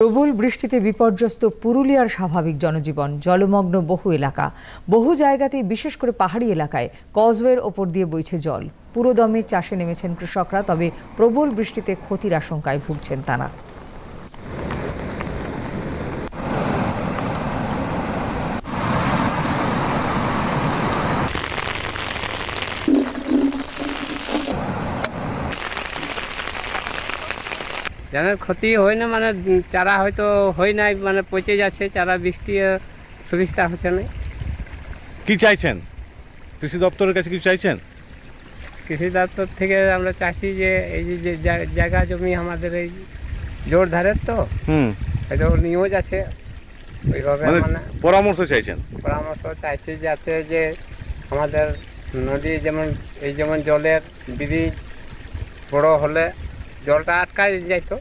প্রবল বৃষ্টিতে বিপর্যস্ত পুরুলিয়ার স্বাভাবিক জনজীবন, জলমগ্ন বহু এলাকা। বহু জায়গাতেই বিশেষ করে পাহাড়ি এলাকায় কজওয়ের ওপর দিয়ে বইছে জল। পুরোদমে চাষে নেমেছেন কৃষকরা, তবে প্রবল বৃষ্টিতে ক্ষতির আশঙ্কায় ভুগছেন তারা। ধানের ক্ষতি হয় না, মানে চারা হয়তো হয় নাই, মানে পচে যাচ্ছে চারা, বৃষ্টি সুবিধা হচ্ছে না। কি চাইছেন? কৃষি দপ্তরের কাছে কিছু চাইছেন? কৃষি দপ্তর থেকে আমরা চাইছি যে এই যে জায়গা জমি আমাদের এই জোর ধারের, তো হয়তো নিউজ আছে, ওইভাবে মানে পরামর্শ চাইছেন। পরামর্শ চাইছি যাতে যে আমাদের নদী যেমন জলের ব্রিজ বড় হলে জলটা আটকায় যাইতো।